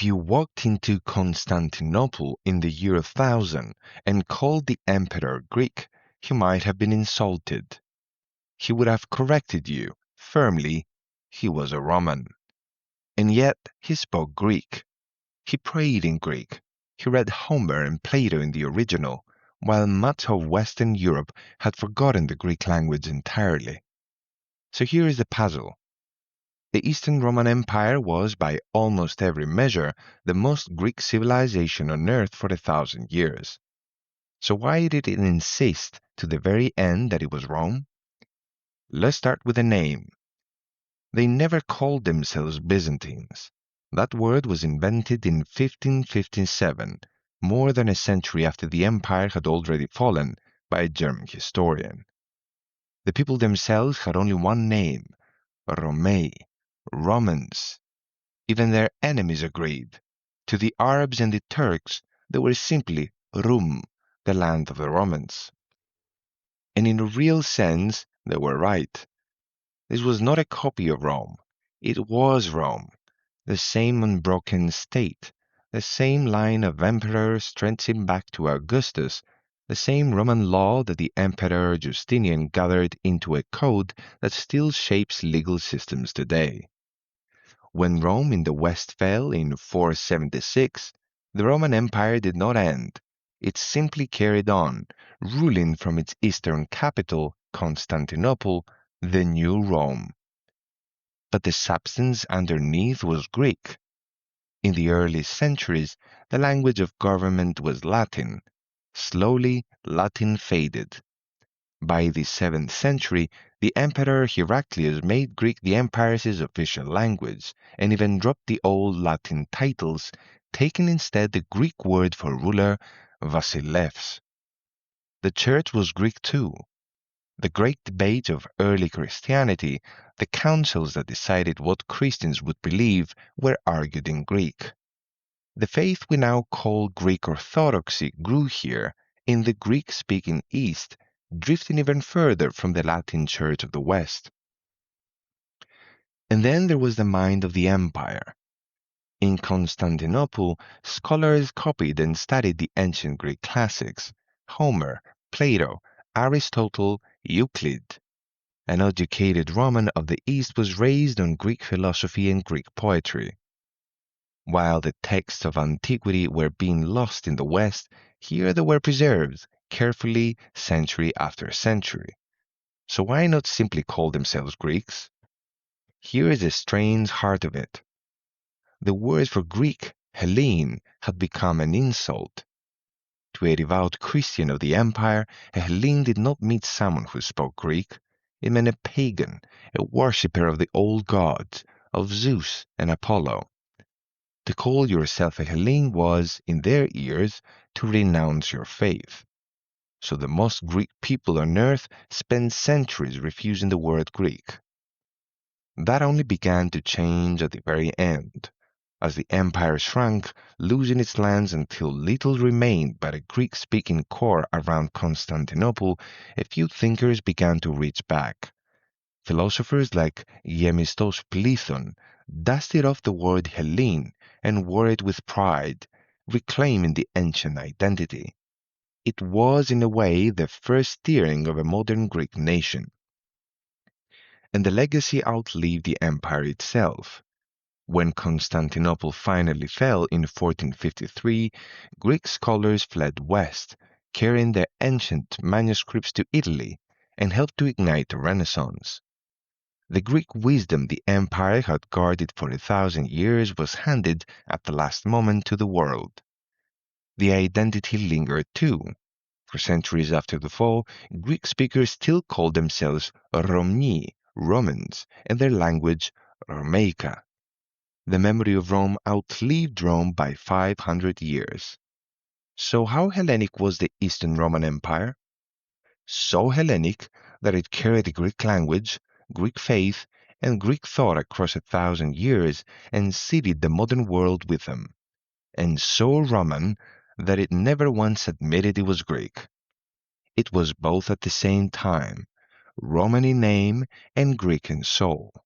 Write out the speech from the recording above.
If you walked into Constantinople in the year 1000 and called the emperor Greek, he might have been insulted. He would have corrected you firmly. He was a Roman. And yet he spoke Greek. He prayed in Greek. He read Homer and Plato in the original, while much of Western Europe had forgotten the Greek language entirely. So here is the puzzle. The Eastern Roman Empire was, by almost every measure, the most Greek civilization on earth for 1,000 years. So why did it insist to the very end that it was Rome? Let's start with the name. They never called themselves Byzantines. That word was invented in 1557, more than a century after the empire had already fallen, by a German historian. The people themselves had only one name, Romei, Romans. Even their enemies agreed. To the Arabs and the Turks, they were simply Rum, the land of the Romans. And in a real sense, they were right. This was not a copy of Rome. It was Rome, the same unbroken state, the same line of emperors stretching back to Augustus, the same Roman law that the Emperor Justinian gathered into a code that still shapes legal systems today. When Rome in the West fell in 476, the Roman Empire did not end. It simply carried on, ruling from its eastern capital, Constantinople, the new Rome. But the substance underneath was Greek. In the early centuries, the language of government was Latin. Slowly, Latin faded. By the 7th century, the Emperor Heraclius made Greek the empire's official language, and even dropped the old Latin titles, taking instead the Greek word for ruler, Vasilevs. The church was Greek too. The great debate of early Christianity, the councils that decided what Christians would believe, were argued in Greek. The faith we now call Greek Orthodoxy grew here, in the Greek-speaking East, drifting even further from the Latin Church of the West. And then there was the mind of the empire. In Constantinople, scholars copied and studied the ancient Greek classics, Homer, Plato, Aristotle, Euclid. An educated Roman of the East was raised on Greek philosophy and Greek poetry. While the texts of antiquity were being lost in the West, here they were preserved, carefully, century after century. So why not simply call themselves Greeks? Here is the strange heart of it. The word for Greek, Hellene, had become an insult. To a devout Christian of the empire, a Hellene did not mean someone who spoke Greek. It meant a pagan, a worshipper of the old gods, of Zeus and Apollo. To call yourself a Hellene was, in their ears, to renounce your faith. So the most Greek people on earth spent centuries refusing the word Greek. That only began to change at the very end, as the empire shrank, losing its lands until little remained but a Greek-speaking core around Constantinople. A few thinkers began to reach back. Philosophers like Gemistos Plethon dusted off the word Hellene and wore it with pride, reclaiming the ancient identity. It was, in a way, the first steering of a modern Greek nation. And the legacy outlived the empire itself. When Constantinople finally fell in 1453, Greek scholars fled west, carrying their ancient manuscripts to Italy, and helped to ignite a renaissance. The Greek wisdom the empire had guarded for 1,000 years was handed at the last moment to the world. The identity lingered too. For centuries after the fall, Greek speakers still called themselves Romni, Romans, and their language Romaica. The memory of Rome outlived Rome by 500 years. So how Hellenic was the Eastern Roman Empire? So Hellenic that it carried the Greek language, Greek faith, and Greek thought across 1,000 years and seeded the modern world with them. And so Roman that it never once admitted it was Greek. It was both at the same time, Roman in name and Greek in soul.